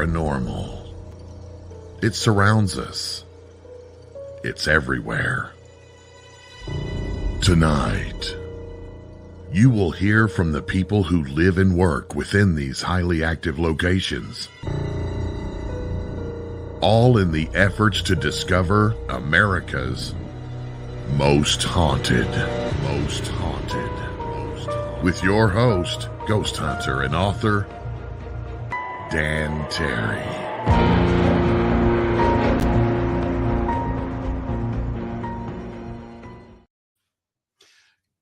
paranormal. It surrounds us. It's everywhere. Tonight, you will hear from the people who live and work within these highly active locations, all in the efforts to discover America's most haunted. With your host, ghost hunter and author, Dan Terry.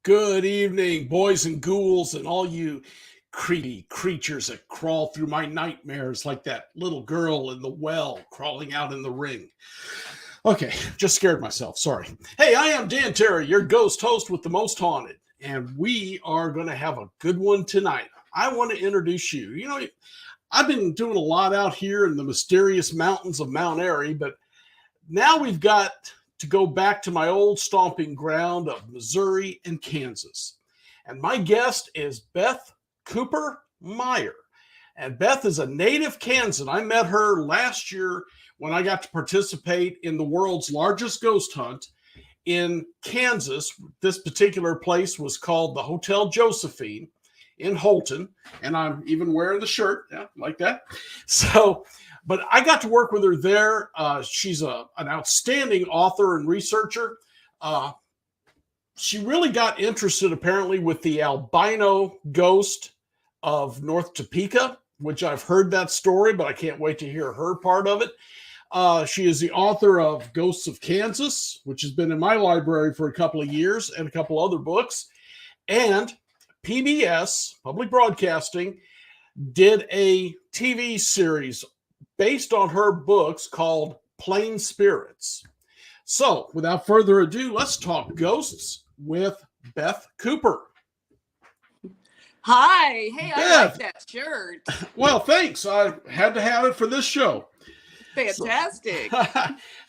Good evening, boys and ghouls, and all you creepy creatures that crawl through my nightmares like that little girl in the well crawling out in the ring. Okay, just scared myself, sorry. Hey, I am Dan Terry, your ghost host with the most haunted, and we are going to have a good one tonight. I want to introduce you. You know, I've been doing a lot out here in the mysterious mountains of Mount Airy, but now we've got to go back to my old stomping ground of Missouri and Kansas. And my guest is Beth Cooper Meyer. And Beth is a native Kansan. I met her last year when I got to participate in the world's largest ghost hunt in Kansas. This particular place was called the Hotel Josephine in Holton. And I'm even wearing the shirt, yeah, like that. But I got to work with her there. She's an outstanding author and researcher. She really got interested, apparently, with the albino ghost of North Topeka, which I've heard that story, but I can't wait to hear her part of it. She is the author of Ghosts of Kansas, which has been in my library for a couple of years, and a couple other books. And PBS, Public Broadcasting, did a TV series based on her books called Plainspirits. So, without further ado, let's talk ghosts with Beth Cooper. Hi. Hey, Beth. I like that shirt. Well, thanks. I had to have it for this show. Fantastic.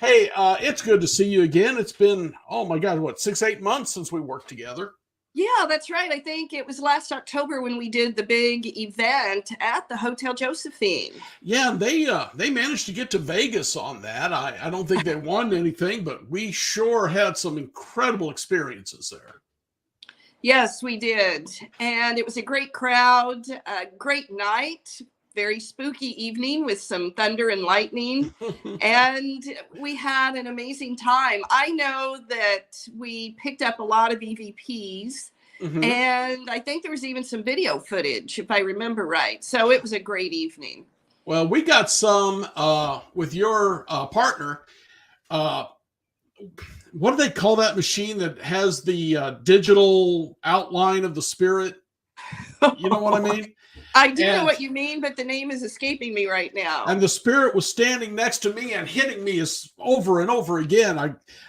Hey, it's good to see you again. It's been, oh my God, 6-8 months since we worked together. Yeah, that's right. I think it was last October when we did the big event at the Hotel Josephine. Yeah, they managed to get to Vegas on that. I don't think they won anything, but we sure had some incredible experiences there. Yes, we did. And it was a great crowd, a great night, very spooky evening with some thunder and lightning. And we had an amazing time. I know that we picked up a lot of EVPs, and I think there was even some video footage, if I remember right. So it was a great evening. Well, we got some with your partner. What do they call that machine that has the digital outline of the spirit? You know what I mean? I do know what you mean, but the name is escaping me right now. And the spirit was standing next to me and hitting me over and over again.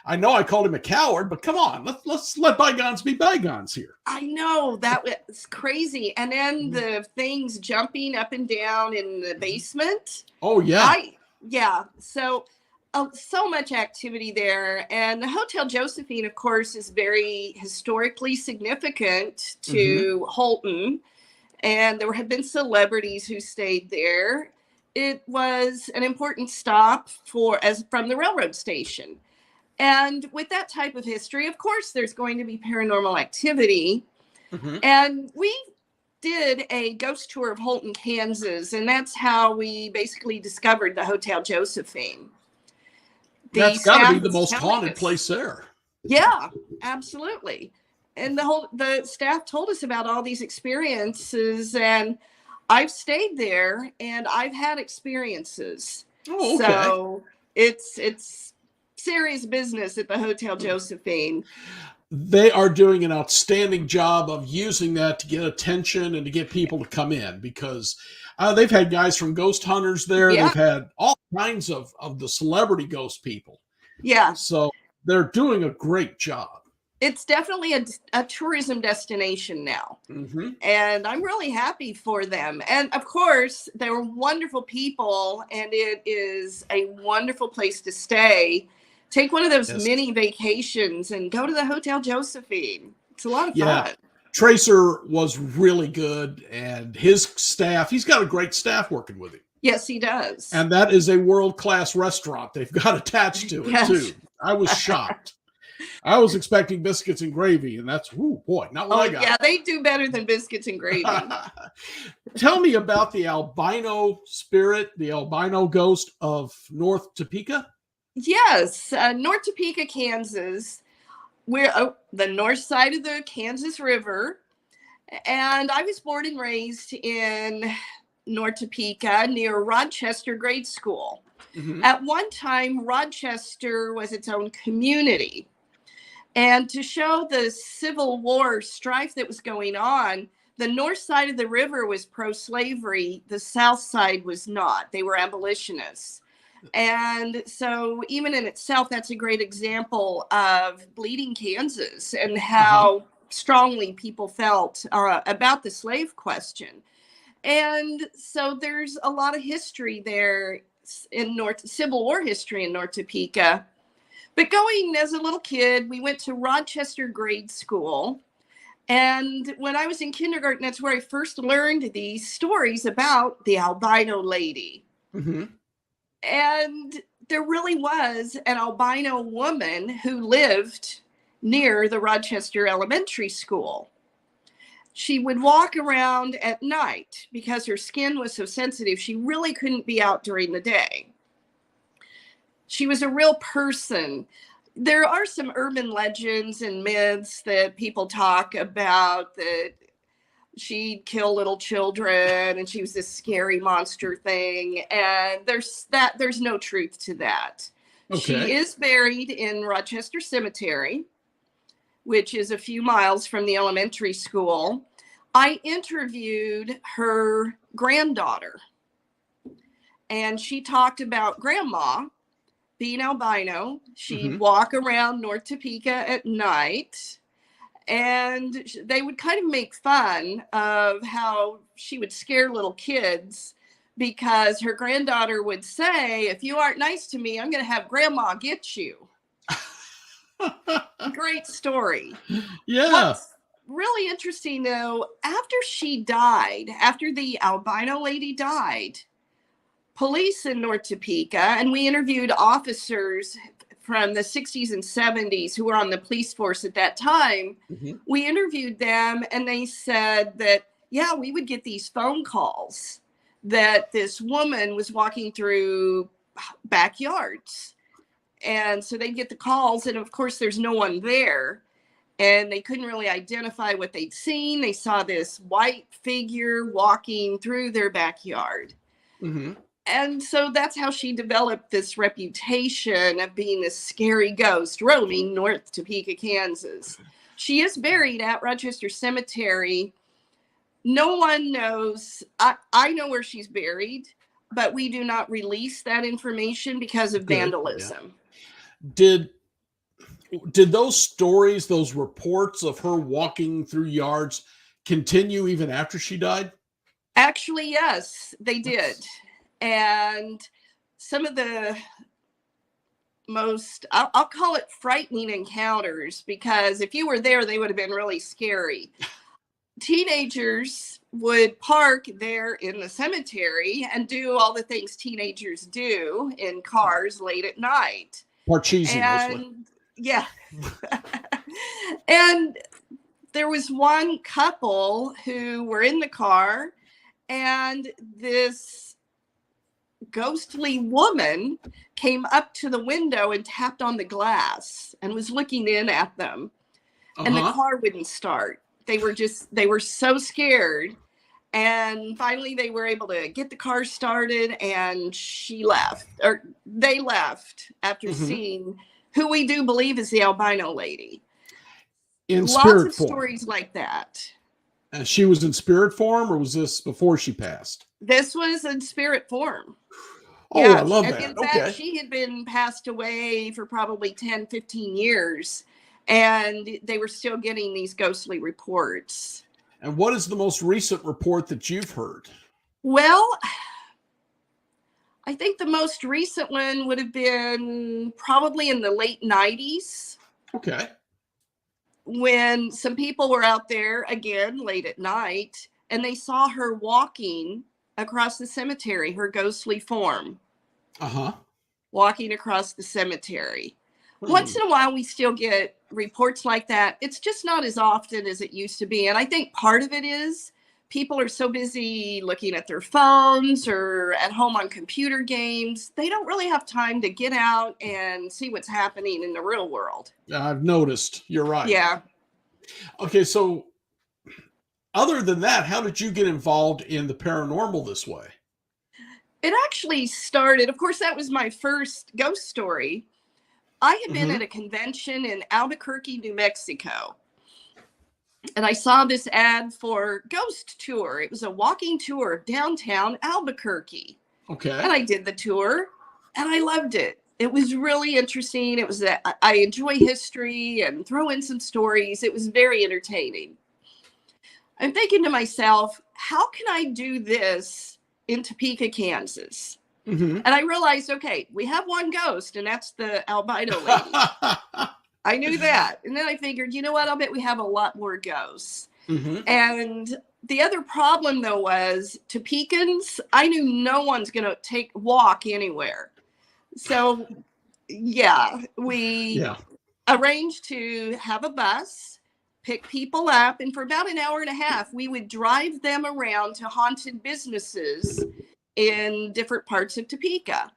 I know I called him a coward, but come on, let's let bygones be bygones here. I know, that was crazy. And then the things jumping up and down in the basement. Oh, yeah. So much activity there. And the Hotel Josephine, of course, is very historically significant to Holton. And there have been celebrities who stayed there. It was an important stop from the railroad station. And with that type of history, of course, there's going to be paranormal activity. And we did a ghost tour of Holton, Kansas, and that's how we basically discovered the Hotel Josephine. That's got to be the most haunted place there. Yeah, absolutely. And the staff told us about all these experiences, and I've stayed there and I've had experiences. Oh, okay. So it's serious business at the Hotel Josephine. They are doing an outstanding job of using that to get attention and to get people to come in, because they've had guys from ghost hunters there. Yeah. They've had all kinds of the celebrity ghost people. Yeah. So they're doing a great job. It's definitely a tourism destination now. And I'm really happy for them. And of course, they're wonderful people, and it is a wonderful place to stay. Take one of those mini vacations and go to the Hotel Josephine. It's a lot of fun. Tracer was really good, and his staff, he's got a great staff working with him. Yes, he does. And that is a world-class restaurant they've got attached to it, Yes. too. I was shocked. I was expecting biscuits and gravy, and that's, boy, not what I got. Yeah, they do better than biscuits and gravy. Tell me about the albino spirit, the albino ghost of North Topeka. Yes, North Topeka, Kansas. We're the north side of the Kansas River. And I was born and raised in North Topeka near Rochester Grade School. Mm-hmm. At one time, Rochester was its own community. And to show the Civil War strife that was going on, the north side of the river was pro-slavery. The south side was not. They were abolitionists. And so even in itself, that's a great example of bleeding Kansas and how strongly people felt about the slave question. And so there's a lot of history there in Civil War history in North Topeka. But going as a little kid, we went to Rochester Grade School. And when I was in kindergarten, that's where I first learned these stories about the Albino Lady. Mm-hmm. And there really was an albino woman who lived near the Rochester Elementary School. She would walk around at night because her skin was so sensitive. She really couldn't be out during the day. She was a real person. There are some urban legends and myths that people talk about that she'd kill little children and she was this scary monster thing. And there's no truth to that. Okay. She is buried in Rochester Cemetery, which is a few miles from the elementary school. I interviewed her granddaughter, and she talked about grandma being albino. She'd walk around North Topeka at night, and they would kind of make fun of how she would scare little kids because her granddaughter would say, if you aren't nice to me, I'm going to have grandma get you. Great story. Yeah. What's really interesting, though, after the albino lady died, police in North Topeka, and we interviewed officers from the 60s and 70s who were on the police force at that time. We interviewed them, and they said that, yeah, we would get these phone calls that this woman was walking through backyards. And so they'd get the calls, and of course, there's no one there. And they couldn't really identify what they'd seen. They saw this white figure walking through their backyard. And so that's how she developed this reputation of being this scary ghost roaming North Topeka, Kansas. She is buried at Rochester Cemetery. No one knows. I know where she's buried, but we do not release that information because of vandalism. Yeah. Did those stories, those reports of her walking through yards continue even after she died? Actually, yes, they did. And some of the most, I'll call it frightening encounters, because if you were there, they would have been really scary. Teenagers would park there in the cemetery and do all the things teenagers do in cars late at night. Parcheesi, mostly. Yeah. And there was one couple who were in the car, and this ghostly woman came up to the window and tapped on the glass and was looking in at them. And the car wouldn't start. They were so scared. And finally they were able to get the car started, and they left after seeing who we do believe is the Albino Lady. In Lots spirit of form. stories like that. And she was in spirit form, or was this before she passed? This was in spirit form. Oh, yeah. I love that. In fact, she had been passed away for probably 10, 15 years, and they were still getting these ghostly reports. And what is the most recent report that you've heard? Well, I think the most recent one would have been probably in the late 90s. Okay. When some people were out there again late at night, and they saw her walking across the cemetery, her ghostly form. Uh-huh. Walking across the cemetery. Once in a while, we still get reports like that. It's just not as often as it used to be. And I think part of it is people are so busy looking at their phones or at home on computer games. They don't really have time to get out and see what's happening in the real world. I've noticed. You're right. Yeah. Okay, so other than that, how did you get involved in the paranormal this way? It actually started, of course, that was my first ghost story. I had been at a convention in Albuquerque, New Mexico, and I saw this ad for ghost tour. It was a walking tour of downtown Albuquerque. Okay. And I did the tour, and I loved it. It was really interesting. It was I enjoy history and throw in some stories. It was very entertaining. I'm thinking to myself, how can I do this in Topeka, Kansas? And I realized, okay, we have one ghost, and that's the Albino Lady. I knew that. And then I figured, you know what? I'll bet we have a lot more ghosts. And the other problem, though, was Topekans, I knew no one's going to walk anywhere. So, yeah, we arranged to have a bus, pick people up, and for about an hour and a half, we would drive them around to haunted businesses in different parts of Topeka.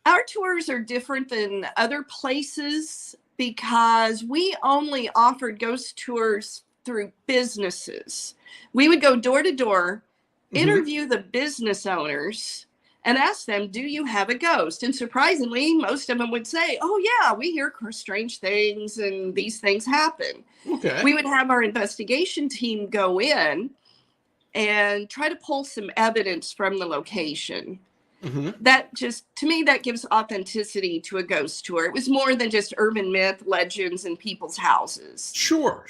Our tours are different than other places because we only offered ghost tours through businesses. We would go door to door, interview the business owners, and ask them, do you have a ghost? And surprisingly, most of them would say, oh yeah, we hear strange things and these things happen. We would have our investigation team go in and try to pull some evidence from the location. That just, to me, that gives authenticity to a ghost tour. It was more than just urban myth, legends, and people's houses. Sure.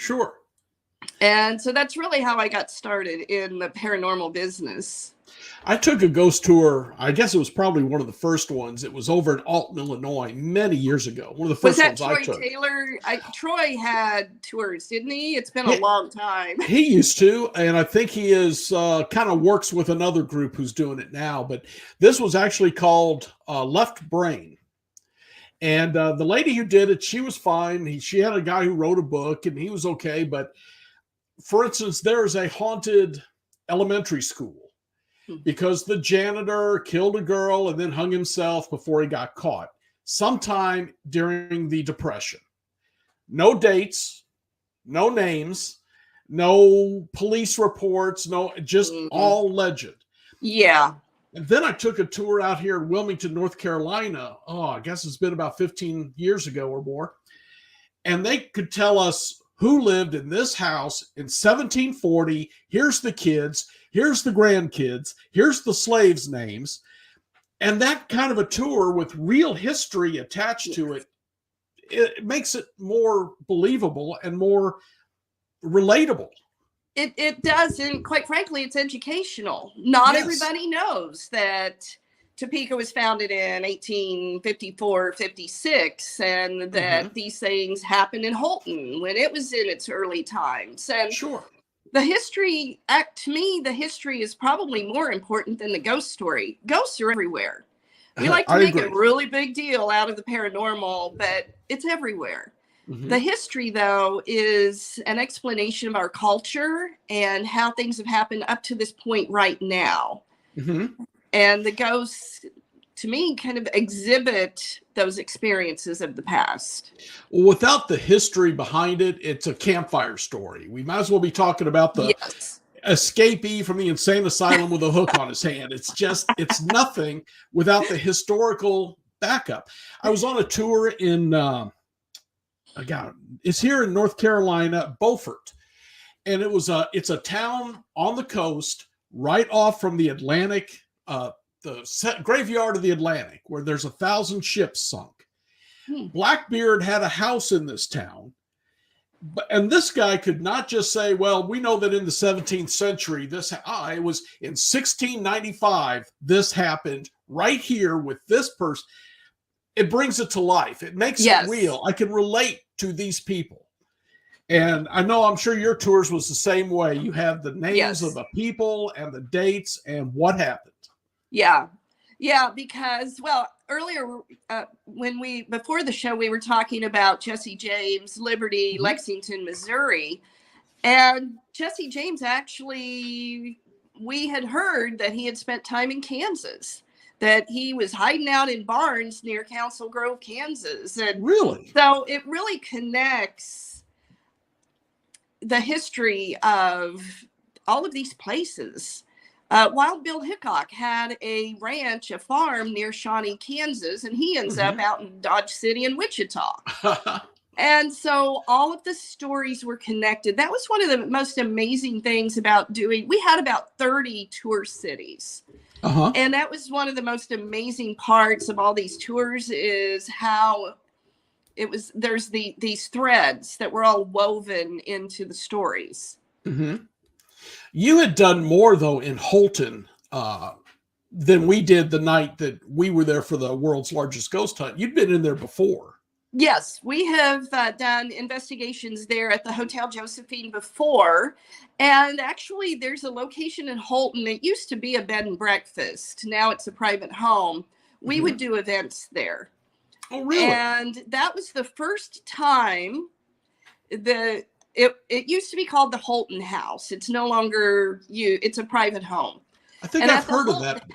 And so that's really how I got started in the paranormal business. I took a ghost tour. I guess it was probably one of the first ones. It was over in Alton, Illinois, many years ago. One of the first ones I took. Was that Troy Taylor? Troy had tours, didn't he? It's been a long time. He used to, and I think he is kind of works with another group who's doing it now. But this was actually called Left Brain. And the lady who did it, she was fine. She had a guy who wrote a book, and he was okay. But for instance, there's a haunted elementary school, because the janitor killed a girl and then hung himself before he got caught sometime during the Depression. No dates, no names, no police reports, just all legend. Yeah. And then I took a tour out here in Wilmington, North Carolina. I guess it's been about 15 years ago or more. And they could tell us who lived in this house in 1740. Here's the kids. Here's the grandkids. Here's the slaves' names. And that kind of a tour with real history attached to it, it makes it more believable and more relatable. It does. And quite frankly, it's educational. Not everybody knows that Topeka was founded in 1854, 56, and that these things happened in Holton when it was in its early times. And the history, to me, the history is probably more important than the ghost story. Ghosts are everywhere. We like to make a really big deal out of the paranormal, but it's everywhere. The history, though, is an explanation of our culture and how things have happened up to this point right now. And the ghosts, to me, kind of exhibit those experiences of the past. Well, without the history behind it, it's a campfire story. We might as well be talking about the escapee from the insane asylum with a hook on his hand. It's nothing without the historical backup. I was on a tour in, it's here in North Carolina, Beaufort. And it's a town on the coast right off from the Atlantic, the graveyard of the Atlantic, where there's 1,000 ships sunk. Blackbeard had a house in this town. And this guy could not just say, well, we know that in the 17th century, it was in 1695, this happened right here with this person. It brings it to life. It makes it real. I can relate to these people. And I'm sure your tours was the same way. You had the names of Yes. the people and the dates and what happened. Yeah. Yeah, because, well, earlier before the show, we were talking about Jesse James, Liberty, Mhm. Lexington, Missouri. And Jesse James actually, we had heard that he had spent time in Kansas, that he was hiding out in barns near Council Grove, Kansas. And Really? so it really connects the history of all of these places. Wild Bill Hickok had a ranch, a farm near Shawnee, Kansas, and he ends up out in Dodge City and Wichita. And so all of the stories were connected. That was one of the most amazing things about doing. We had about 30 tour cities. And that was one of the most amazing parts of all these tours, is how it was, there's these threads that were all woven into the stories. You had done more, though, in Holton than we did the night that we were there for the world's largest ghost hunt. You'd been in there before. Yes, we have done investigations there at the Hotel Josephine before. And actually, there's a location in Holton. It used to be a bed and breakfast. Now it's a private home. We would do events there. Oh, really? And that was the first time it used to be called the Holton House. It's no longer it's a private home. I think I've heard of that.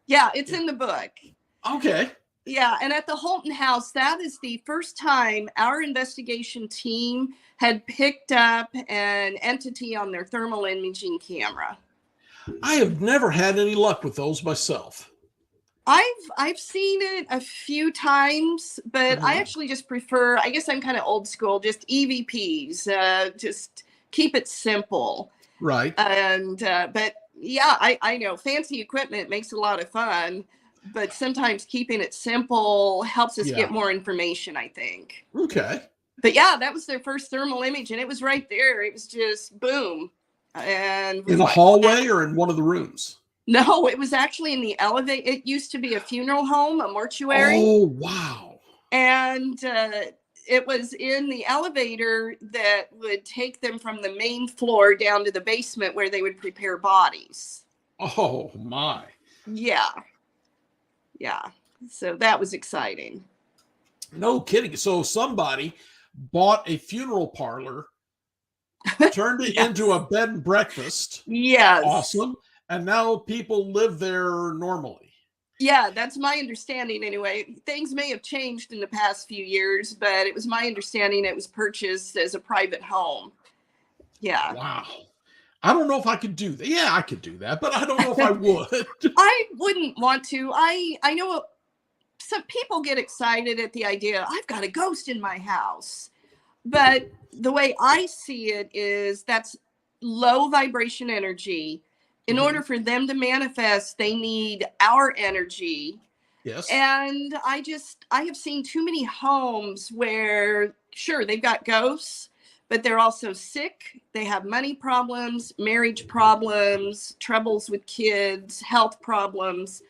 Yeah, it's in the book. Okay. Yeah, and at the Holton House, that is the first time our investigation team had picked up an entity on their thermal imaging camera. I have never had any luck with those myself. I've seen it a few times, but I actually just prefer, I guess I'm kind of old school, just EVPs, just keep it simple. Right. And, but yeah, I know fancy equipment makes a lot of fun, but sometimes keeping it simple helps us get more information, I think. Okay. But yeah, that was their first thermal image, and it was right there. It was just boom. And in the hallway or in one of the rooms? No, it was actually in the elevator. It used to be a funeral home, a mortuary. Oh, wow. And it was in the elevator that would take them from the main floor down to the basement where they would prepare bodies. Oh, my. Yeah. Yeah. So that was exciting. No kidding. So somebody bought a funeral parlor, turned it into a bed and breakfast. Yes. Awesome. And now people live there normally. Yeah, that's my understanding anyway. Things may have changed in the past few years, but it was my understanding it was purchased as a private home. Yeah. Wow. I don't know if I could do that. Yeah, I could do that, but I don't know if I would. I wouldn't want to. I know some people get excited at the idea, I've got a ghost in my house. But the way I see it is that's low vibration energy. In order for them to manifest, they need our energy. Yes. And I have seen too many homes where, sure, they've got ghosts, but they're also sick. They have money problems, marriage problems, troubles with kids, health problems.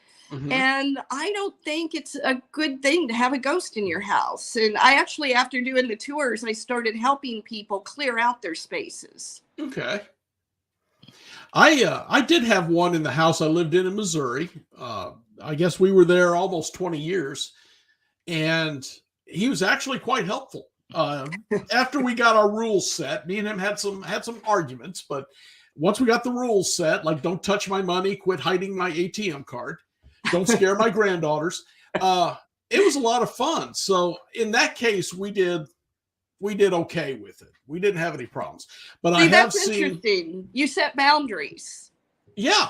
And I don't think it's a good thing to have a ghost in your house. And I actually, after doing the tours, I started helping people clear out their spaces. Okay. I did have one in the house I lived in Missouri. I guess we were there almost 20 years, and he was actually quite helpful. After we got our rules set, me and him had some arguments, but once we got the rules set, like don't touch my money, quit hiding my ATM card, don't scare my granddaughters, it was a lot of fun. So in that case, we did okay with it. We didn't have any problems. But I have seen. Interesting. You set boundaries. Yeah.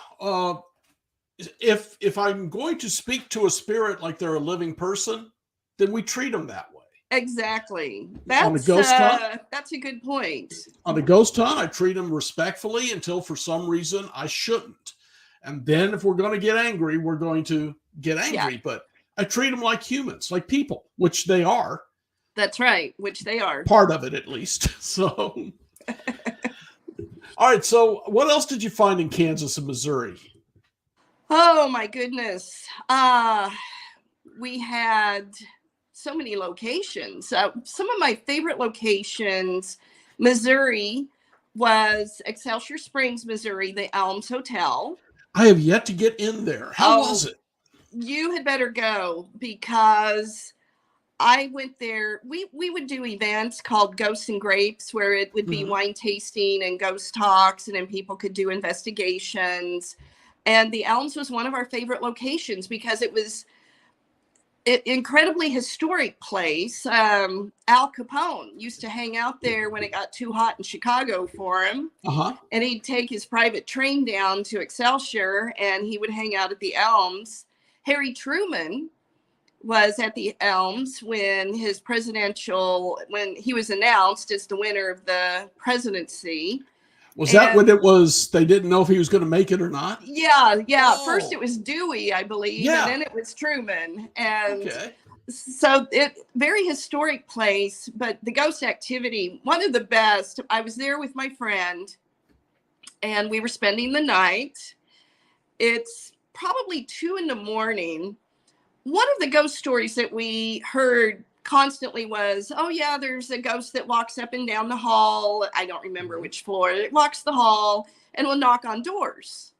If I'm going to speak to a spirit like they're a living person, then we treat them that way. Exactly. On a ghost hunt, that's a good point. On a ghost hunt, I treat them respectfully until for some reason I shouldn't. And then if we're going to get angry, we're going to get angry. Yeah. But I treat them like humans, like people, which they are. That's right, which they are. Part of it, at least. So, all right. So what else did you find in Kansas and Missouri? Oh, my goodness. We had so many locations. Some of my favorite locations Missouri was Excelsior Springs, Missouri, the Elms Hotel. I have yet to get in there. How was it? You had better go, because I went there. We would do events called Ghosts and Grapes, where it would be wine tasting and ghost talks, and then people could do investigations. And the Elms was one of our favorite locations because it was an incredibly historic place. Al Capone used to hang out there when it got too hot in Chicago for him. And he'd take his private train down to Excelsior, and he would hang out at the Elms. Harry Truman was at the Elms when he was announced as the winner of the presidency. Was that when it was, they didn't know if he was going to make it or not? Yeah. Oh. First it was Dewey, I believe, yeah. and then it was Truman. And so very historic place, but the ghost activity, one of the best. I was there with my friend, and we were spending the night. It's probably 2 a.m. One of the ghost stories that we heard constantly was, oh yeah, there's a ghost that walks up and down the hall. I don't remember which floor. It walks the hall and will knock on doors.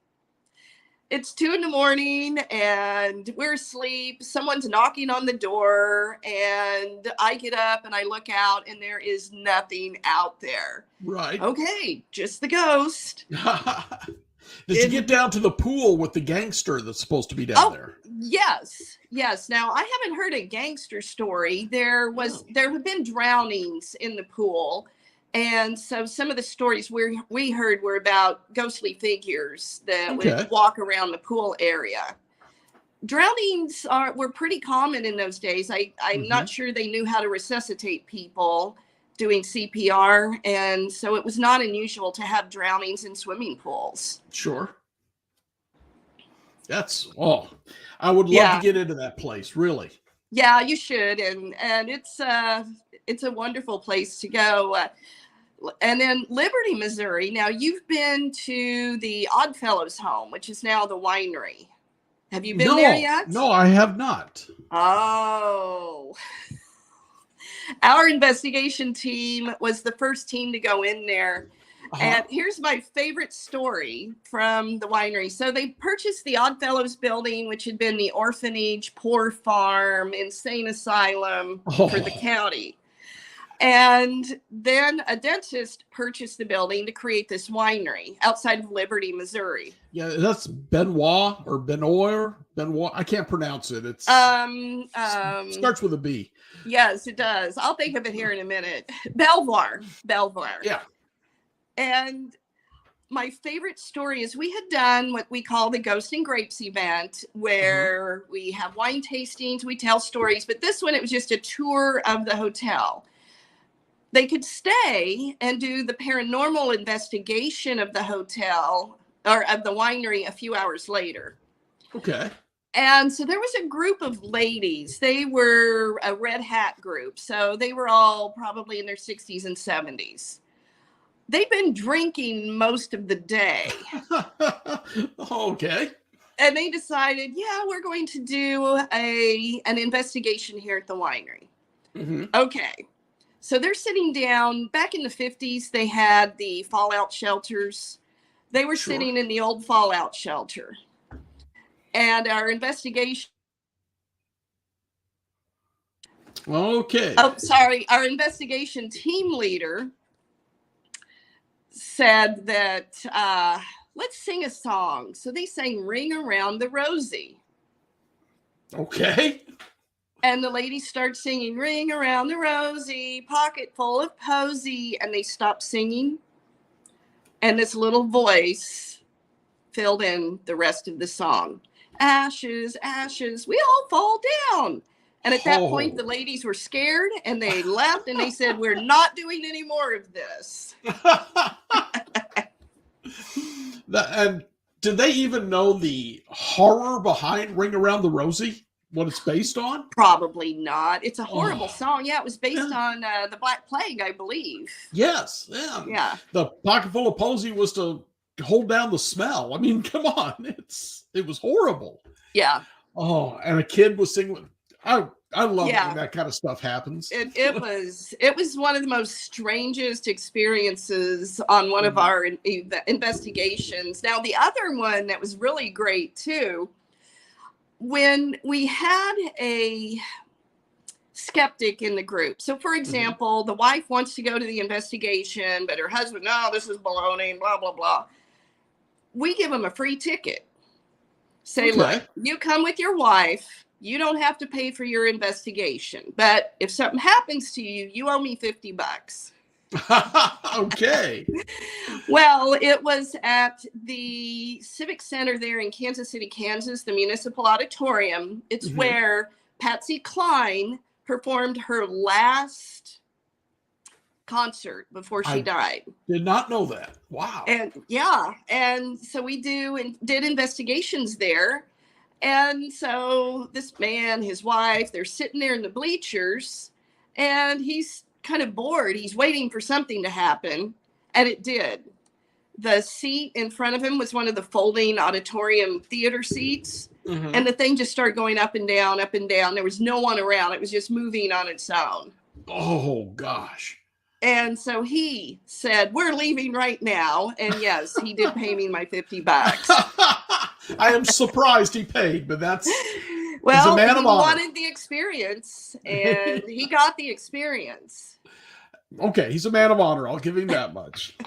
It's 2 a.m. and we're asleep. Someone's knocking on the door, and I get up and I look out, and there is nothing out there. Right. Okay, just the ghost. Did you get down to the pool with the gangster that's supposed to be down there? Yes. Now, I haven't heard a gangster story. There have been drownings in the pool. And so some of the stories we heard were about ghostly figures that would walk around the pool area. Drownings were pretty common in those days. I'm not sure they knew how to resuscitate people doing CPR, and so it was not unusual to have drownings in swimming pools. Sure. I would love to get into that place, really. Yeah, you should, and it's a wonderful place to go. And then Liberty, Missouri. Now, you've been to the Oddfellows home, which is now the winery. Have you been there yet? No, I have not. Oh. Our investigation team was the first team to go in there. And here's my favorite story from the winery. So they purchased the Oddfellows building, which had been the orphanage, poor farm, insane asylum for the county. And then a dentist purchased the building to create this winery outside of Liberty, Missouri. Yeah, that's Benoit. I can't pronounce it. It starts with a B. Yes, it does. I'll think of it here in a minute. Belvoir. Yeah. And my favorite story is we had done what we call the Ghost and Grapes event, where we have wine tastings, we tell stories, but this one, it was just a tour of the hotel. They could stay and do the paranormal investigation of the hotel or of the winery a few hours later. Okay. And so there was a group of ladies. They were a red hat group. So they were all probably in their 60s and 70s. They've been drinking most of the day. Okay. And they decided, we're going to do an investigation here at the winery. Okay. So they're sitting down. Back in the 50s, they had the fallout shelters. They were sitting in the old fallout shelter. And our investigation. Okay. Oh, sorry. Our investigation team leader said that let's sing a song. So they sang Ring Around the Rosie. Okay. And the ladies start singing Ring Around the Rosie, pocket full of posy. And they stopped singing. And this little voice filled in the rest of the song. Ashes, ashes, we all fall down. And at that point, the ladies were scared and they left and they said, we're not doing any more of this. And did they even know the horror behind Ring Around the Rosie? What it's based on? Probably not. It's a horrible song. Yeah, it was based on the Black Plague, I believe. Yes. Yeah. The pocket full of posy was to hold down the smell. I mean, come on. It was horrible. Yeah. Oh, and a kid was singing. I love it Yeah. when that kind of stuff happens. It was one of the most strangest experiences on one of our investigations. Now, the other one that was really great too, when we had a skeptic in the group. So, for example, the wife wants to go to the investigation, but her husband, no, this is baloney, blah, blah, blah. We give them a free ticket. Say, look, you come with your wife. You don't have to pay for your investigation. But if something happens to you, you owe me $50. Okay. Well, it was at the Civic Center there in Kansas City, Kansas, the Municipal Auditorium. It's where Patsy Cline performed her last concert before she died. Did not know that. Wow. And so we did investigations there. And so this man, his wife, they're sitting there in the bleachers, and he's kind of bored. He's waiting for something to happen, and it did. The seat in front of him was one of the folding auditorium theater seats, and the thing just started going up and down, up and down. There was no one around. It was just moving on its own. Oh, gosh. And so he said, we're leaving right now. And yes, he did pay me my $50. I am surprised he paid, but that's, well, he's a man of honor. He wanted the experience, and he got the experience. Okay, he's a man of honor. I'll give him that much.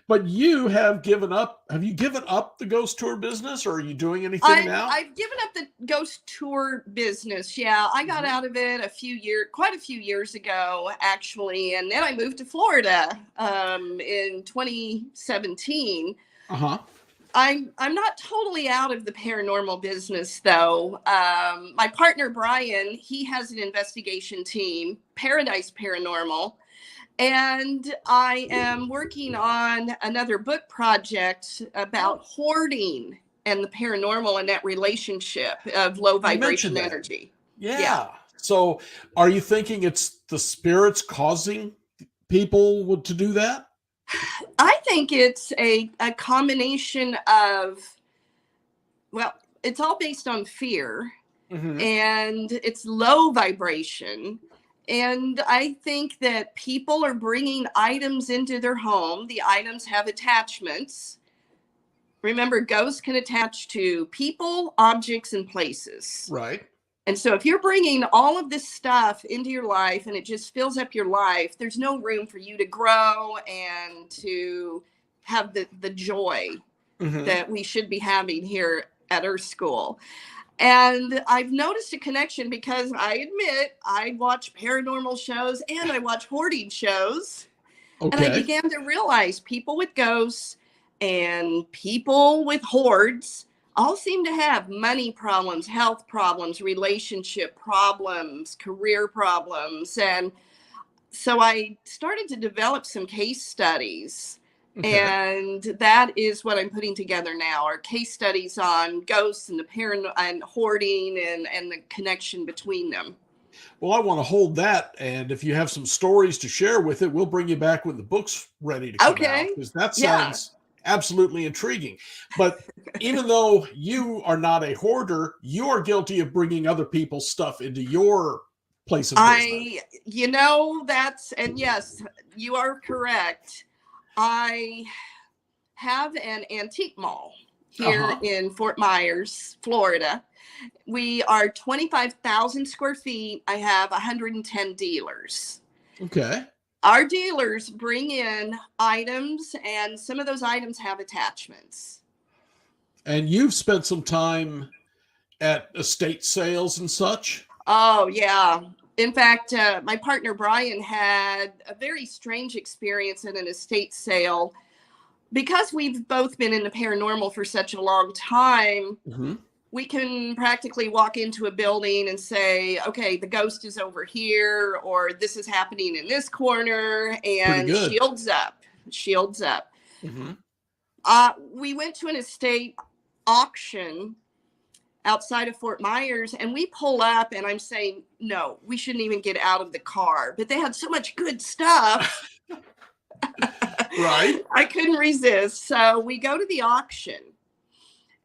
But you have given up. Have you given up the ghost tour business, or are you doing anything now? I've given up the ghost tour business. Yeah, I got out of it quite a few years ago, actually. And then I moved to Florida in 2017. I'm not totally out of the paranormal business, though. My partner, Brian, he has an investigation team, Paradise Paranormal. And I am working on another book project about hoarding and the paranormal and that relationship of low vibration energy. Yeah. So are you thinking it's the spirits causing people to do that? I think it's a combination of, well, it's all based on fear, and it's low vibration. And I think that people are bringing items into their home. The items have attachments. Remember, ghosts can attach to people, objects, and places. Right. And so if you're bringing all of this stuff into your life and it just fills up your life, there's no room for you to grow and to have the joy that we should be having here at Earth School. And I've noticed a connection because I admit I watch paranormal shows and I watch hoarding shows. And I began to realize people with ghosts and people with hoards all seem to have money problems, health problems, relationship problems, career problems. And so I started to develop some case studies. And that is what I'm putting together now, are case studies on ghosts and and hoarding and the connection between them. Well, I want to hold that, and if you have some stories to share with it, we'll bring you back when the book's ready to come out, because that sounds absolutely intriguing. But even though you are not a hoarder, you are guilty of bringing other people's stuff into your place of business. And yes, you are correct. I have an antique mall here in Fort Myers, Florida. We are 25,000 square feet. I have 110 dealers. Okay. Our dealers bring in items, and some of those items have attachments. And you've spent some time at estate sales and such? Oh, yeah. In fact, my partner Brian had a very strange experience at an estate sale. Because we've both been in the paranormal for such a long time, we can practically walk into a building and say, okay, the ghost is over here, or this is happening in this corner, and shields up. We went to an estate auction outside of Fort Myers, and we pull up, and I'm saying, no, we shouldn't even get out of the car. But they had so much good stuff. Right. I couldn't resist. So we go to the auction,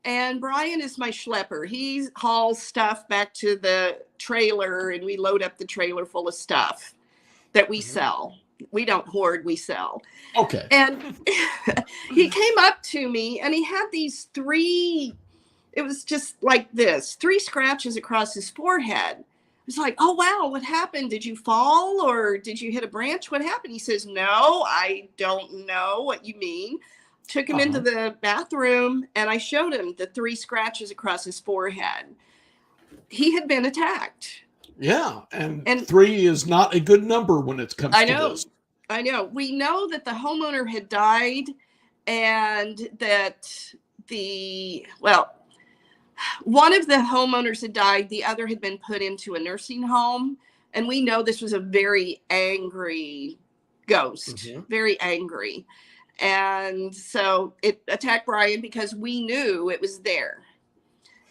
And Brian is my schlepper. He hauls stuff back to the trailer, and we load up the trailer full of stuff that we sell. We don't hoard, we sell. Okay. And he came up to me, and he had these 3, it was just like this, 3 scratches across his forehead. I was like, oh, wow, what happened? Did you fall or did you hit a branch? What happened? He says, no, I don't know what you mean. Took him into the bathroom, and I showed him the 3 scratches across his forehead. He had been attacked. Yeah, and 3 is not a good number when it comes to this. I know. We know that the homeowner had died, and that one of the homeowners had died. The other had been put into a nursing home, and we know this was a very angry ghost, very angry. And so it attacked Brian because we knew it was there.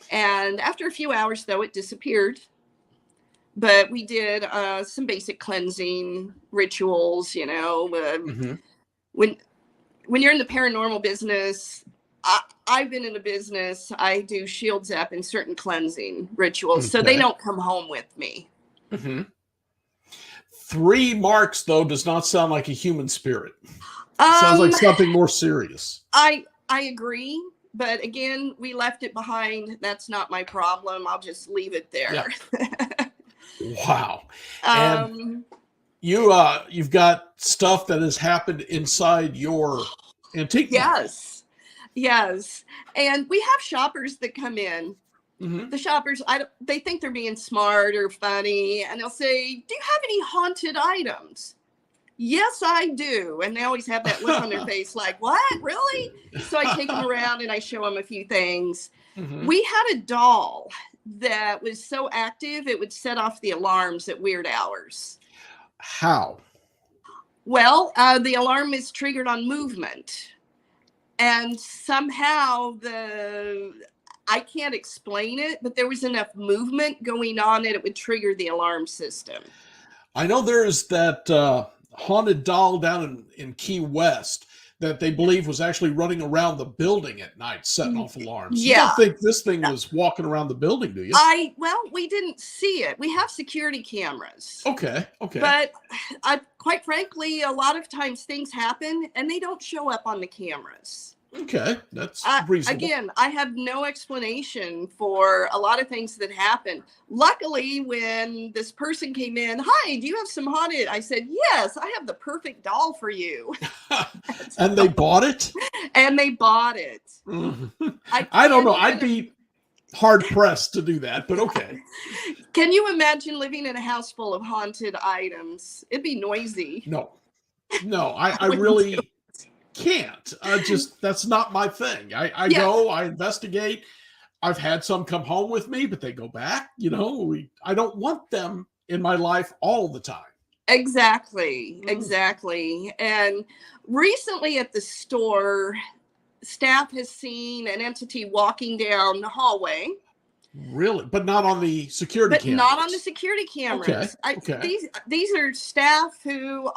And after a few hours, though, it disappeared. But we did some basic cleansing rituals, you know. When you're in the paranormal business, I've been in the business. I do shields up and certain cleansing rituals, so they don't come home with me. 3 marks, though, does not sound like a human spirit. Sounds like something more serious. I agree, but again, we left it behind. That's not my problem. I'll just leave it there. Yeah. Wow. And you've got stuff that has happened inside your antique. Yes. And we have shoppers that come in. The shoppers, they think they're being smart or funny, and they'll say, do you have any haunted items? Yes, I do. And they always have that look on their face like, what? Really? So I take them around and I show them a few things. We had a doll that was so active, it would set off the alarms at weird hours. How? Well, the alarm is triggered on movement. And somehow I can't explain it, but there was enough movement going on that it would trigger the alarm system. I know there's that haunted doll down in Key West that they believe was actually running around the building at night, setting off alarms. You don't think this thing was walking around the building, do you? Well, we didn't see it. We have security cameras. Okay. But quite frankly, a lot of times things happen and they don't show up on the cameras. Okay, that's reasonable. Again, I have no explanation for a lot of things that happen. Luckily, when this person came in, hi, do you have some haunted? I said, yes, I have the perfect doll for you. And they bought it? And they bought it. I don't know. I'd be hard pressed to do that, but okay. Can you imagine living in a house full of haunted items? It'd be noisy. No, I really can't. That's not my thing. I go, I investigate. I've had some come home with me, but they go back. You know, I don't want them in my life all the time. Exactly. And recently at the store, staff has seen an entity walking down the hallway. Really? But not on the security cameras? Not on the security cameras. Okay. These are staff who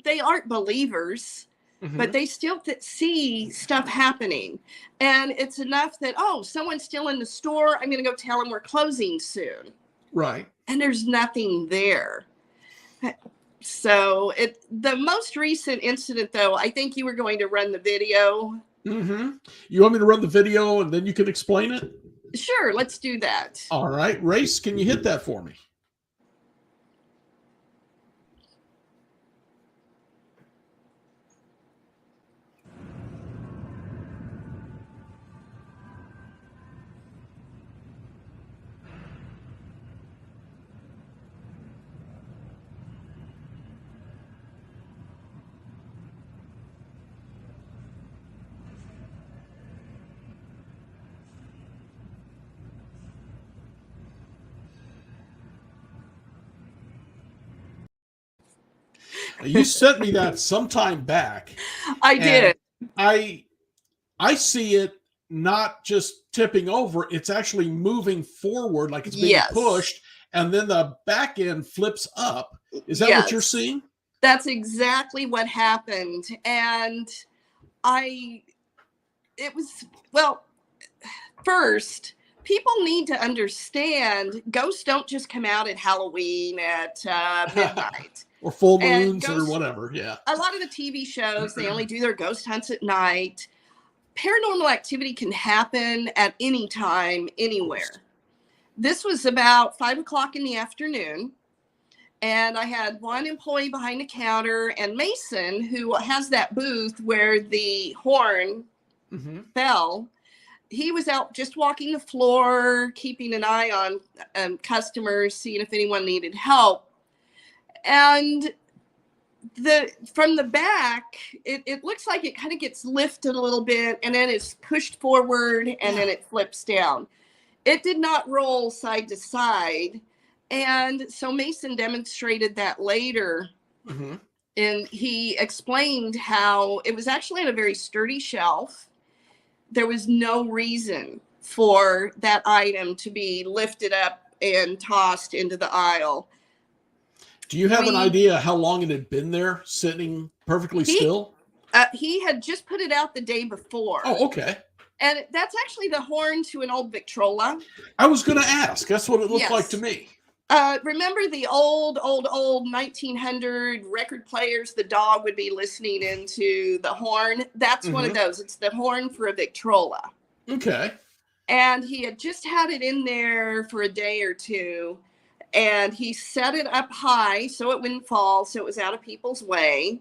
they aren't believers, but they still see stuff happening. And it's enough that, someone's still in the store. I'm going to go tell them we're closing soon. Right. And there's nothing there. So the most recent incident, though, I think you were going to run the video. You want me to run the video and then you can explain it? Sure, let's do that. All right. Race, can you hit that for me? You sent me that sometime back. I did. I see it not just tipping over, it's actually moving forward like it's being pushed, and then the back end flips up. Is that what you're seeing? That's exactly what happened. And it was, well, first, people need to understand ghosts don't just come out at Halloween at midnight. Or full moons or whatever, yeah. A lot of the TV shows, they only do their ghost hunts at night. Paranormal activity can happen at any time, anywhere. This was about 5 o'clock in the afternoon, and I had one employee behind the counter, and Mason, who has that booth where the horn fell. He was out just walking the floor, keeping an eye on customers, seeing if anyone needed help. And from the back, it looks like it kind of gets lifted a little bit, and then it's pushed forward, and then it flips down. It did not roll side to side. And so Mason demonstrated that later. And he explained how it was actually on a very sturdy shelf. There was no reason for that item to be lifted up and tossed into the aisle. Do you have an idea how long it had been there, sitting perfectly still? He had just put it out the day before. Oh, okay. And that's actually the horn to an old Victrola. I was going to ask. That's what it looked like to me. Remember the old 1900 record players? The dog would be listening into the horn. That's one of those. It's the horn for a Victrola. Okay. And he had just had it in there for a day or two. And he set it up high so it wouldn't fall, so it was out of people's way.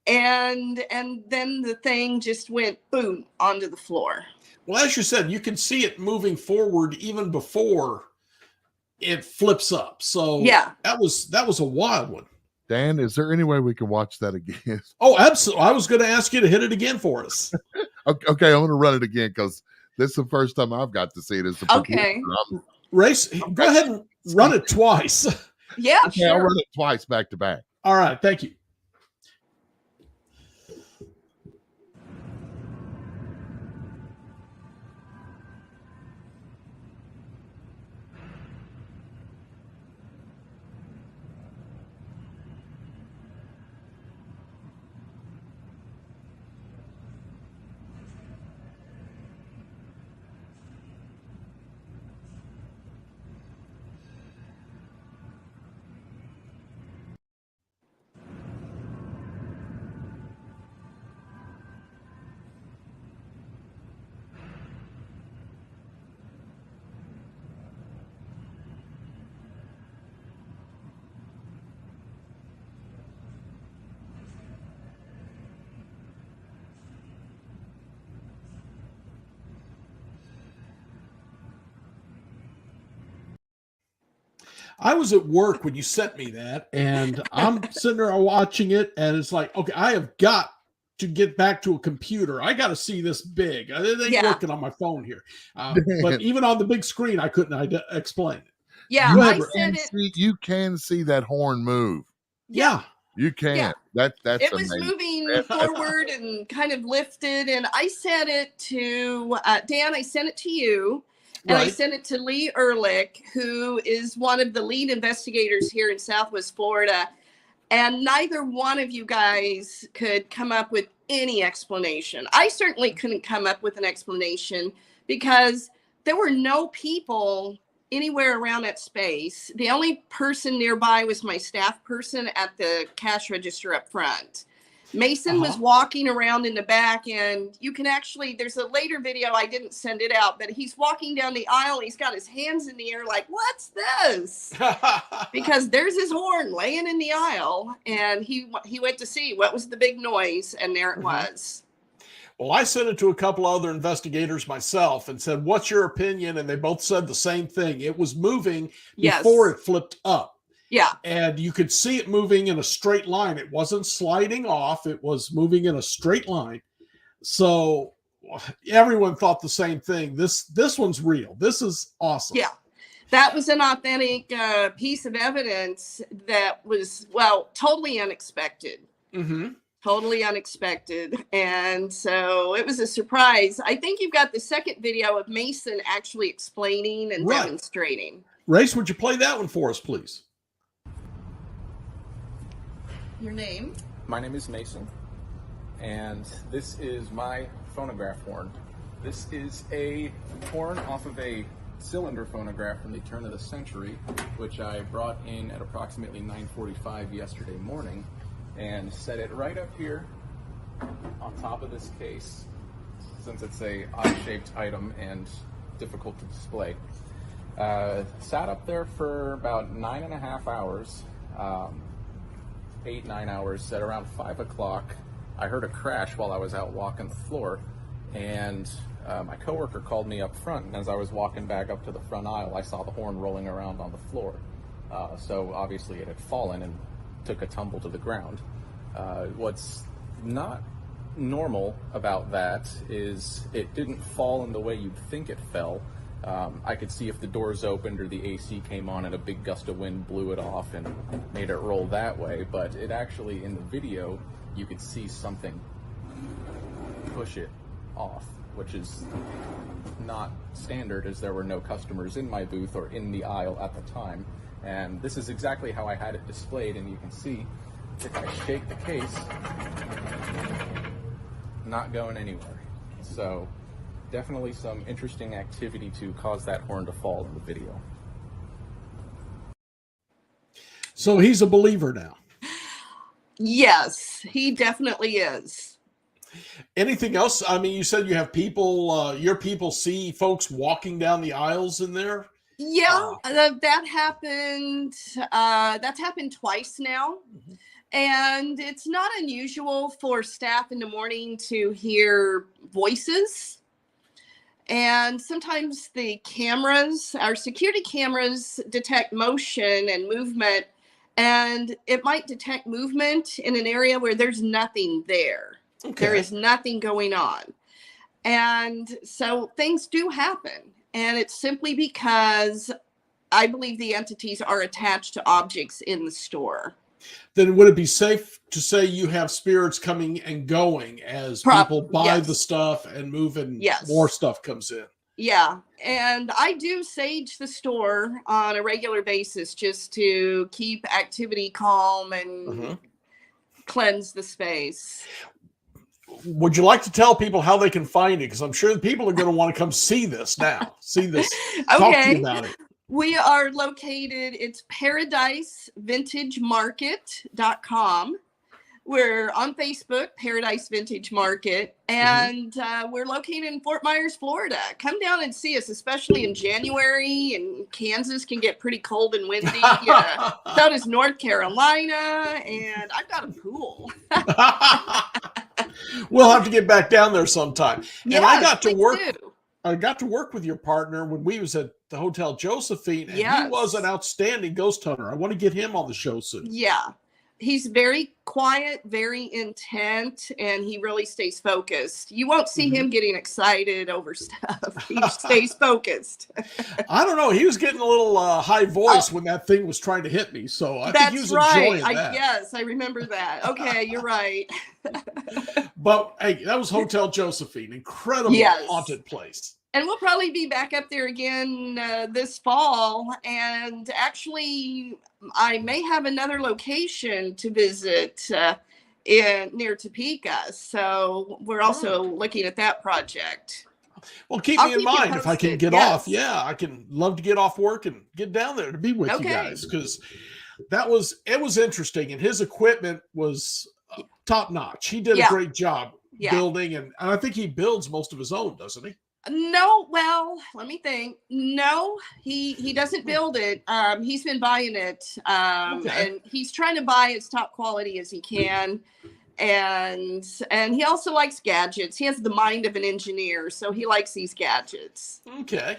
And then the thing just went boom onto the floor. Well, as you said, you can see it moving forward even before it flips up. So that was a wild one. Dan, is there any way we can watch that again? Oh, absolutely. I was going to ask you to hit it again for us. Okay, I'm going to run it again because this is the first time I've got to see it. Okay. Race, go ahead and run it twice. Yeah, okay, sure. I'll run it twice back to back. All right, thank you. I was at work when you sent me that, and I'm sitting there watching it, and it's like, okay, I have got to get back to a computer. I got to see this big. It ain't working on my phone here. But even on the big screen, I couldn't explain it. Yeah, you can see that horn move. Yeah. You can. Yeah. That's it was amazing. Moving forward and kind of lifted, and I sent it to Dan. I sent it to you. And I sent it to Lee Ehrlich, who is one of the lead investigators here in Southwest Florida. And neither one of you guys could come up with any explanation. I certainly couldn't come up with an explanation because there were no people anywhere around that space. The only person nearby was my staff person at the cash register up front. Mason was walking around in the back, and you can actually, there's a later video, I didn't send it out, but he's walking down the aisle, he's got his hands in the air like, what's this? Because there's his horn laying in the aisle, and he went to see what was the big noise, and there it was. Well, I sent it to a couple other investigators myself and said, what's your opinion? And they both said the same thing. It was moving before it flipped up. Yeah. And you could see it moving in a straight line. It wasn't sliding off. It was moving in a straight line. So everyone thought the same thing. This one's real. This is awesome. Yeah. That was an authentic piece of evidence that was, well, totally unexpected. Totally unexpected. And so it was a surprise. I think you've got the second video of Mason actually explaining and demonstrating. Race, would you play that one for us, please? Your name? My name is Mason, and this is my phonograph horn. This is a horn off of a cylinder phonograph from the turn of the century, which I brought in at approximately 9:45 yesterday morning and set it right up here on top of this case, since it's a odd-shaped item and difficult to display. Sat up there for about 9.5 hours, 8-9 hours. At around 5 o'clock, I heard a crash while I was out walking the floor, and my coworker called me up front, and as I was walking back up to the front aisle, I saw the horn rolling around on the floor. So obviously it had fallen and took a tumble to the ground. What's not normal about that is it didn't fall in the way you'd think it fell. I could see if the doors opened or the AC came on and a big gust of wind blew it off and made it roll that way, but it actually, in the video, you could see something push it off, which is not standard, as there were no customers in my booth or in the aisle at the time. And this is exactly how I had it displayed, and you can see if I shake the case, not going anywhere. So definitely some interesting activity to cause that horn to fall in the video. So he's a believer now. Yes, he definitely is. Anything else? I mean, you said you have people, your people see folks walking down the aisles in there? Yeah, that happened. That's happened twice now. Mm-hmm. And it's not unusual for staff in the morning to hear voices. And sometimes the cameras, our security cameras, detect motion and movement, and it might detect movement in an area where there's nothing there. Okay. There is nothing going on. And so things do happen. And it's simply because I believe the entities are attached to objects in the store. Then would it be safe to say you have spirits coming and going as people buy the stuff and move and more stuff comes in? Yeah. And I do sage the store on a regular basis just to keep activity calm and cleanse the space. Would you like to tell people how they can find it? Because I'm sure people are going to want to come see this now. See this. Talk to you about it. We are located, it's paradisevintagemarket.com. We're on Facebook, Paradise Vintage Market, and we're located in Fort Myers, Florida. Come down and see us, especially in January, and Kansas can get pretty cold and windy. So does North Carolina, and I've got a pool. We'll have to get back down there sometime. Yes, and I got to work with your partner when we was at the Hotel Josephine, and he was an outstanding ghost hunter. I want to get him on the show soon. Yeah. He's very quiet, very intent, and he really stays focused. You won't see him getting excited over stuff. He stays focused. I don't know. He was getting a little high voice when that thing was trying to hit me. So I think he was enjoying that. Yes, I remember that. Okay, you're right. But hey, that was Hotel Josephine. Incredible haunted place. And we'll probably be back up there again this fall. And actually, I may have another location to visit near Topeka. So we're also looking at that project. Well, keep me in mind if I can get off. Yeah, I can love to get off work and get down there to be with you guys, because it was interesting. And his equipment was top notch. He did a great job building. And I think he builds most of his own, doesn't he? No, well, let me think. No, he doesn't build it. He's been buying it, and he's trying to buy as top quality as he can. And he also likes gadgets. He has the mind of an engineer, so he likes these gadgets. Okay.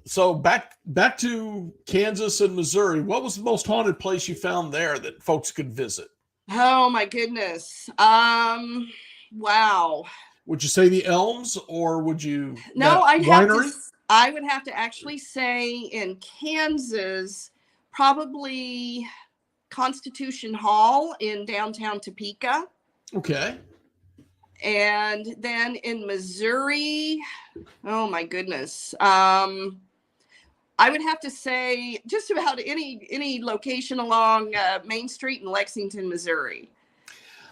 So back to Kansas and Missouri. What was the most haunted place you found there that folks could visit? Oh my goodness. Wow. Would you say the Elms, or would you? No, I would have to actually say in Kansas, probably Constitution Hall in downtown Topeka. Okay. And then in Missouri, oh my goodness. I would have to say just about any location along Main Street in Lexington, Missouri.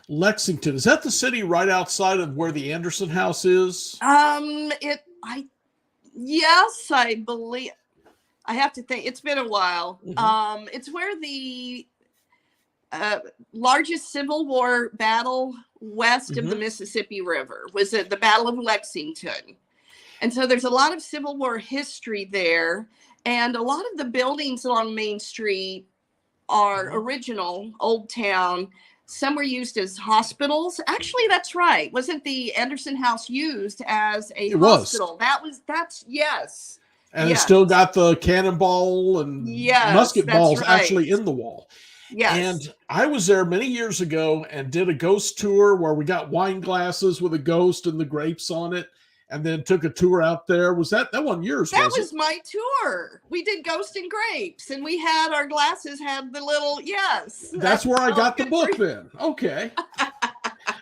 Lexington, is that the city right outside of where the Anderson House is? Yes, I believe. I have to think. It's been a while. Mhm. It's where the largest Civil War battle west of the Mississippi River was at the Battle of Lexington. And so there's a lot of Civil War history there. And a lot of the buildings along Main Street are original, old town. Some were used as hospitals. Actually, that's right. Wasn't the Anderson House used as a hospital? That's yes. And yes. It's still got the cannonball and musket balls actually in the wall. Yes. And I was there many years ago and did a ghost tour where we got wine glasses with a ghost and the grapes on it, and then took a tour out there. Was that one yours? That was my tour. We did Ghost and Grapes, and we had our glasses had the little That's where I got the book then. Okay.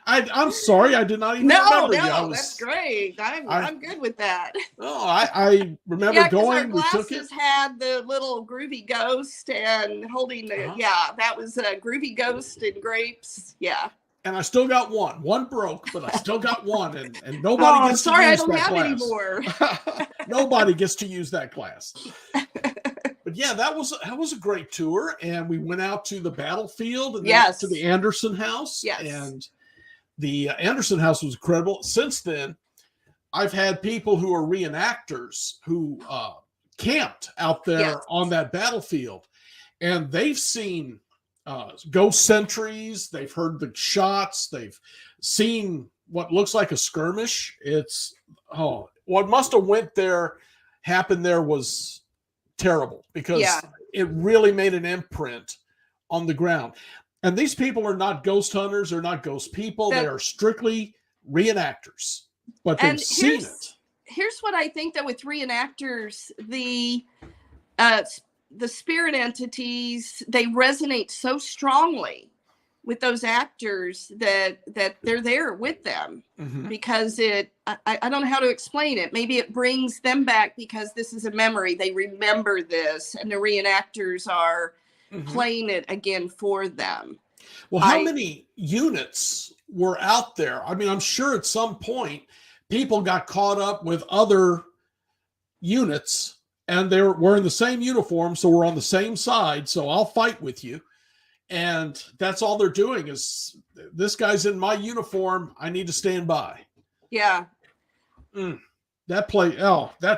I'm sorry, I did not even remember you. That's great. I'm good with that. Oh, I remember going. Our glasses had the little groovy ghost and holding the that was Groovy Ghost and Grapes. Yeah. And I still got one. One broke, but I still got one, and nobody gets to use that glass. I don't have any more. Nobody gets to use that glass. But yeah, that was a great tour, and we went out to the battlefield and then to the Anderson House. Yes. And the Anderson House was incredible. Since then, I've had people who are reenactors who camped out there on that battlefield, and they've seen ghost sentries. They've heard the shots. They've seen what looks like a skirmish. It's what must have happened there was terrible, because it really made an imprint on the ground. And these people are not ghost hunters. They're not ghost people. They are strictly reenactors, but they've seen it. Here's what I think, though, with reenactors, the spirit entities, they resonate so strongly with those actors that they're there with them, because I don't know how to explain it. Maybe it brings them back because this is a memory. They remember this, and the reenactors are playing it again for them. Well, how many units were out there? I mean, I'm sure at some point people got caught up with other units, and they were wearing the same uniform, so we're on the same side, so I'll fight with you. And that's all they're doing is, this guy's in my uniform, I need to stand by. Yeah. That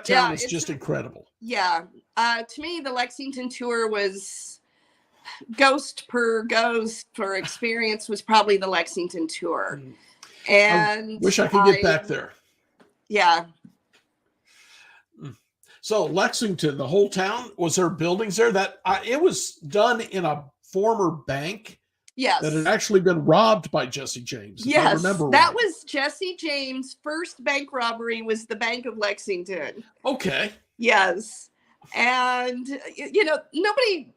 town is just incredible. Yeah. To me, the Lexington tour was ghost per experience was probably the Lexington tour. And I wish I could get back there. Yeah. So Lexington, the whole town, was there buildings there that it was done in a former bank? Yes. That had actually been robbed by Jesse James. Yes. I remember that was Jesse James' first bank robbery, was the Bank of Lexington. Okay. Yes. And, nobody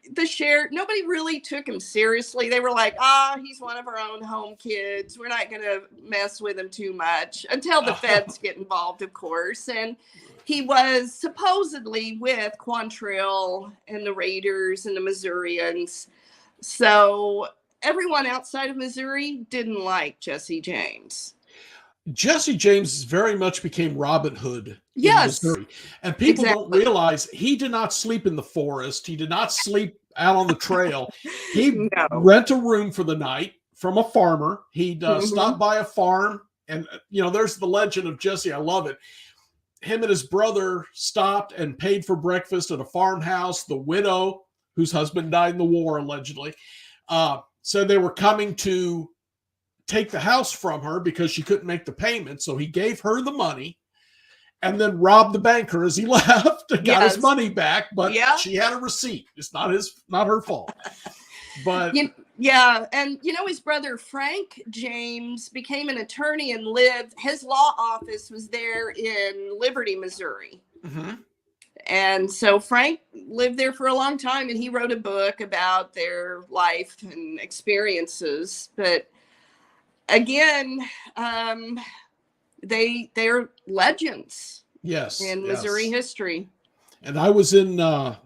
really took him seriously. They were like, he's one of our own home kids. We're not going to mess with him too much, until the feds get involved, of course. And he was supposedly with Quantrill and the Raiders and the Missourians. So everyone outside of Missouri didn't like Jesse James. Jesse James very much became Robin Hood in Missouri. And people don't realize he did not sleep in the forest. He did not sleep out on the trail. He rent a room for the night from a farmer. He'd stop by a farm. And, there's the legend of Jesse. I love it. Him and his brother stopped and paid for breakfast at a farmhouse. The widow, whose husband died in the war, allegedly, said they were coming to take the house from her because she couldn't make the payment. So he gave her the money and then robbed the banker as he left and got his money back. But she had a receipt. It's not her fault. But and his brother Frank James became an attorney and his law office was there in Liberty, Missouri. And so Frank lived there for a long time, and he wrote a book about their life and experiences. But again, they're legends in Missouri history. And I was in the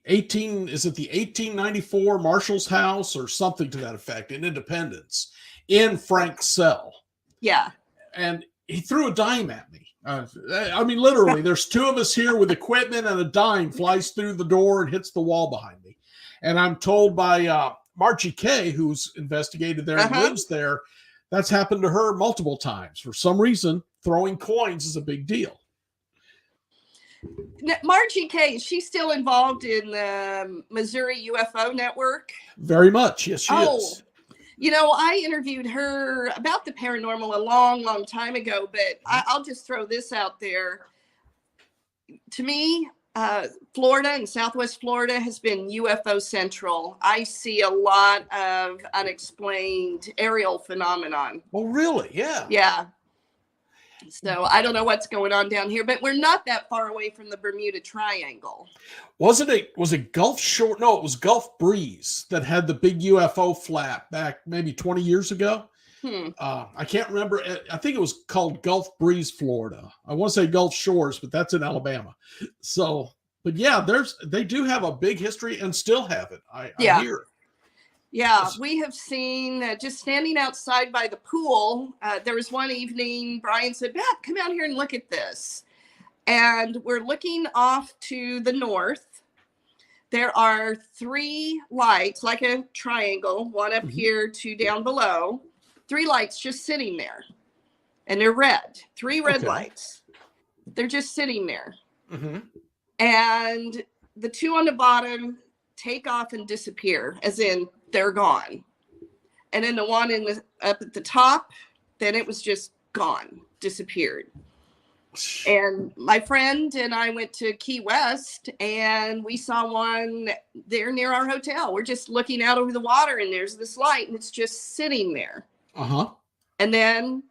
1894 Marshall's House or something to that effect in Independence. in Frank's cell. Yeah. And he threw a dime at me. I mean, literally, there's two of us here with equipment, and a dime flies through the door and hits the wall behind me. And I'm told by Margie Kay, who's investigated there and lives there, that's happened to her multiple times. For some reason, throwing coins is a big deal. Now, Margie Kay, she's still involved in the Missouri UFO Network? Very much. Yes, she is. You know, I interviewed her about the paranormal a long, long time ago, but I'll just throw this out there. To me, Florida and Southwest Florida has been UFO central. I see a lot of unexplained aerial phenomenon. Oh, really? Yeah. Yeah. So I don't know what's going on down here, but we're not that far away from the Bermuda Triangle. Was it Gulf Shore? No, it was Gulf Breeze that had the big UFO flap back maybe 20 years ago. I can't remember. I think it was called Gulf Breeze, Florida. I want to say Gulf Shores, but that's in Alabama. So, but yeah, they do have a big history and still have it. I hear. Yeah, we have seen just standing outside by the pool. There was one evening, Brian said, Beth, come out here and look at this. And we're looking off to the north. There are 3 lights, like a triangle, one up here, 2 down below. 3 lights just sitting there. And they're red. 3 red lights. They're just sitting there. And the 2 on the bottom take off and disappear, as in they're gone. And then the one up at the top, then it was just gone, disappeared. And my friend and I went to Key West, and we saw one there near our hotel. We're just looking out over the water, and there's this light, and it's just sitting there. And then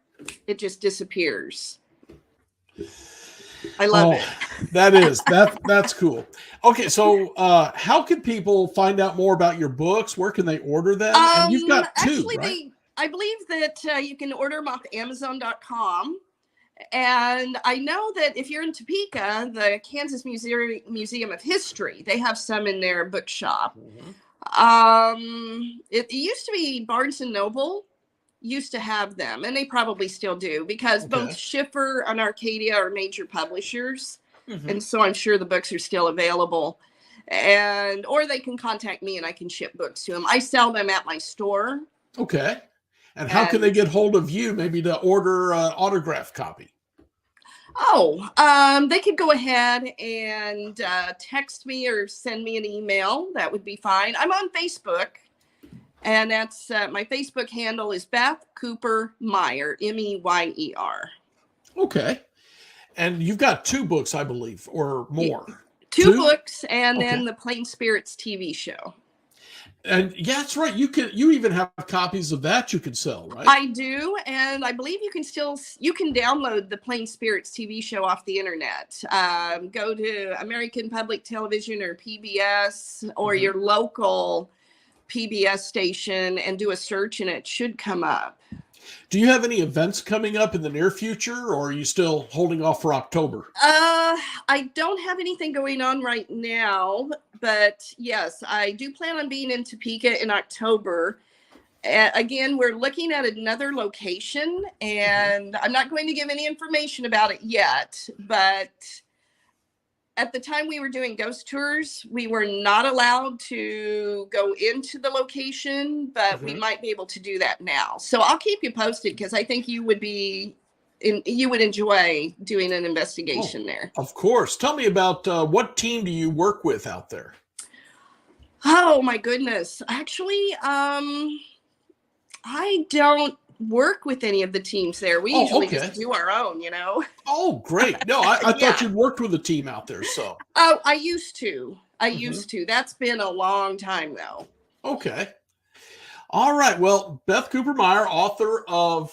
it just disappears. I love it. That's cool. Okay, so how can people find out more about your books? Where can they order them? And you've got 2, actually, right? I believe that you can order them off Amazon.com. And I know that if you're in Topeka, the Kansas Museum of History, they have some in their bookshop. It used to be Barnes and Noble used to have them, and they probably still do, because both Schiffer and Arcadia are major publishers. And so I'm sure the books are still available. Or they can contact me and I can ship books to them. I sell them at my store. Okay. And how can they get hold of you, maybe to order an autographed copy? They could go ahead and text me or send me an email. That would be fine. I'm on Facebook, and that's my Facebook handle is Beth Cooper Meyer, Meyer. Okay. And you've got 2 books, I believe, or more. 2 books, and then the Plainspirits TV show. And yeah, that's right. You even have copies of that you can sell, right? I do, and I believe you can download the Plainspirits TV show off the internet. Go to American Public Television or PBS or your local PBS station and do a search, and it should come up. Do you have any events coming up in the near future, or are you still holding off for October? I don't have anything going on right now, but yes, I do plan on being in Topeka in October. Again, we're looking at another location, and I'm not going to give any information about it yet, but at the time we were doing ghost tours, we were not allowed to go into the location, but we might be able to do that now. So I'll keep you posted, because I think you would enjoy doing an investigation there. Of course. Tell me about what team do you work with out there? Oh my goodness. Actually, I don't work with any of the teams there. We usually just do our own, you know. Oh, great. No, I thought you'd worked with a team out there. So I used to. That's been a long time though. Okay. All right. Well, Beth Cooper Meyer, author of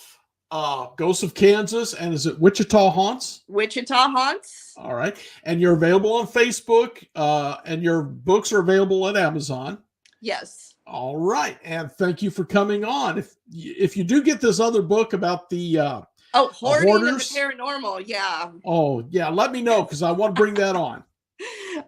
Ghosts of Kansas, and is it Wichita Haunts? Wichita Haunts. All right. And you're available on Facebook, and your books are available at Amazon. Yes. All right. And thank you for coming on. If you do get this other book about the Hoarding hoarders, and the paranormal, yeah. Oh, yeah. Let me know, because I want to bring that on.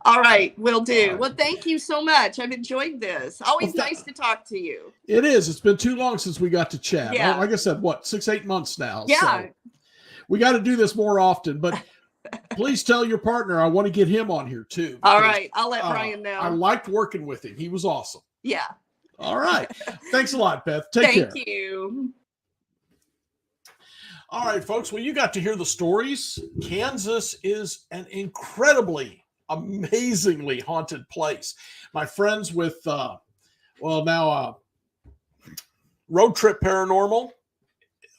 All right, will do. All right. Well, thank you so much. I've enjoyed this. Always Well, nice to talk to you. It is. It's been too long since we got to chat. Yeah. Like I said, 6-8 months now. Yeah. So we got to do this more often, but please tell your partner I want to get him on here too. All right. I'll let Brian know. I liked working with him. He was awesome. Yeah. All right. Thanks a lot, Beth. Take care. Thank you. All right, folks. Well, you got to hear the stories. Kansas is an incredibly, amazingly haunted place. My friends with, Road Trip Paranormal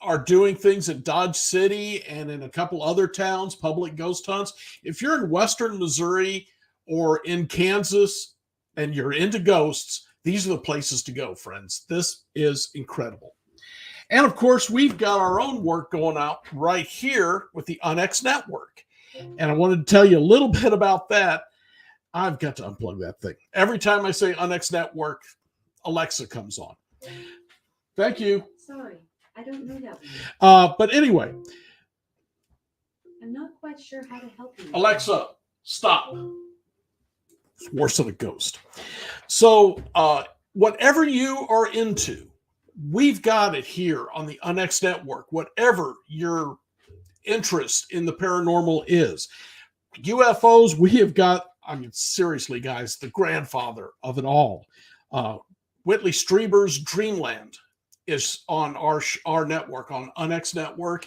are doing things in Dodge City and in a couple other towns, public ghost hunts. If you're in Western Missouri or in Kansas and you're into ghosts, these are the places to go, friends. This is incredible. And of course, we've got our own work going out right here with the UNX Network. And I wanted to tell you a little bit about that. I've got to unplug that thing. Every time I say UNX Network, Alexa comes on. Thank you. Sorry, I don't know that one. But anyway, I'm not quite sure how to help you. Alexa, stop. It's worse than a ghost. So whatever you are into, we've got it here on the UNX Network, whatever your interest in the paranormal is. UFOs, we have got, I mean, seriously, guys, the grandfather of it all. Whitley Strieber's Dreamland is on our network, on UNX Network.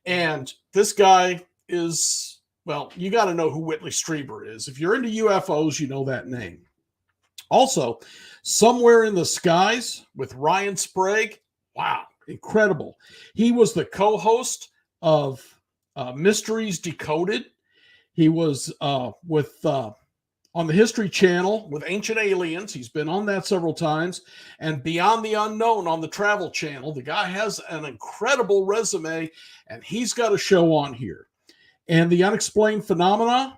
And this guy is, well, you got to know who Whitley Strieber is. If you're into UFOs, you know that name. Also, Somewhere in the Skies with Ryan Sprague. Wow, incredible. He was the co-host of Mysteries Decoded. He was on the History Channel with Ancient Aliens. He's been on that several times. And Beyond the Unknown on the Travel Channel. The guy has an incredible resume, and he's got a show on here. And The Unexplained Phenomena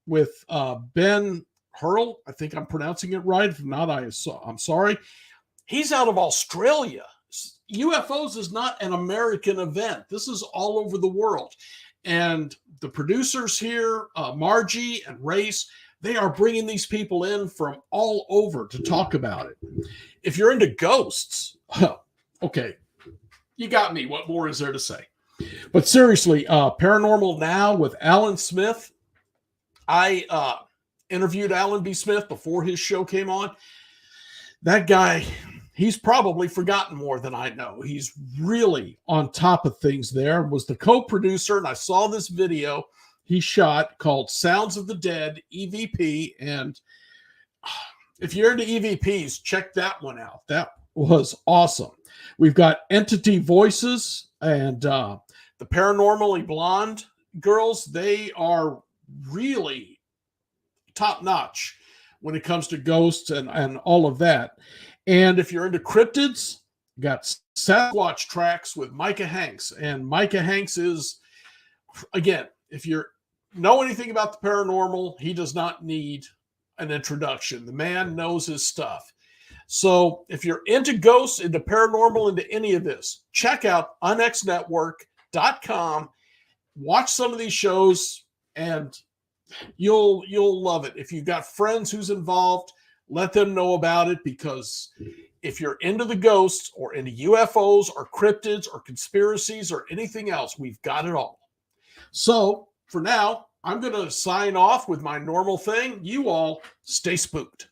with Ben Hurl. I think I'm pronouncing it right. If not, I'm sorry. He's out of Australia. UFOs is not an American event. This is all over the world. And the producers here, Margie and Race, they are bringing these people in from all over to talk about it. If you're into ghosts, okay, you got me. What more is there to say? But seriously, Paranormal Now with Alan Smith. I interviewed Alan B. Smith before his show came on. That guy, he's probably forgotten more than I know. He's really on top of things there. Was the co-producer, and I saw this video he shot called Sounds of the Dead, EVP. And if you're into EVPs, check that one out. That was awesome. We've got Entity Voices and the Paranormally Blonde girls. They are really top-notch when it comes to ghosts and all of that. And if you're into cryptids, you got Sasquatch Tracks with Micah Hanks. And Micah Hanks is, again, if you know anything about the paranormal, he does not need an introduction. The man knows his stuff. So if you're into ghosts, into paranormal, into any of this, check out unxnetwork.com. Watch some of these shows, and you'll love it. If you've got friends who's involved, let them know about it, because if you're into the ghosts or into UFOs or cryptids or conspiracies or anything else, we've got it all. So for now, I'm going to sign off with my normal thing. You all stay spooked.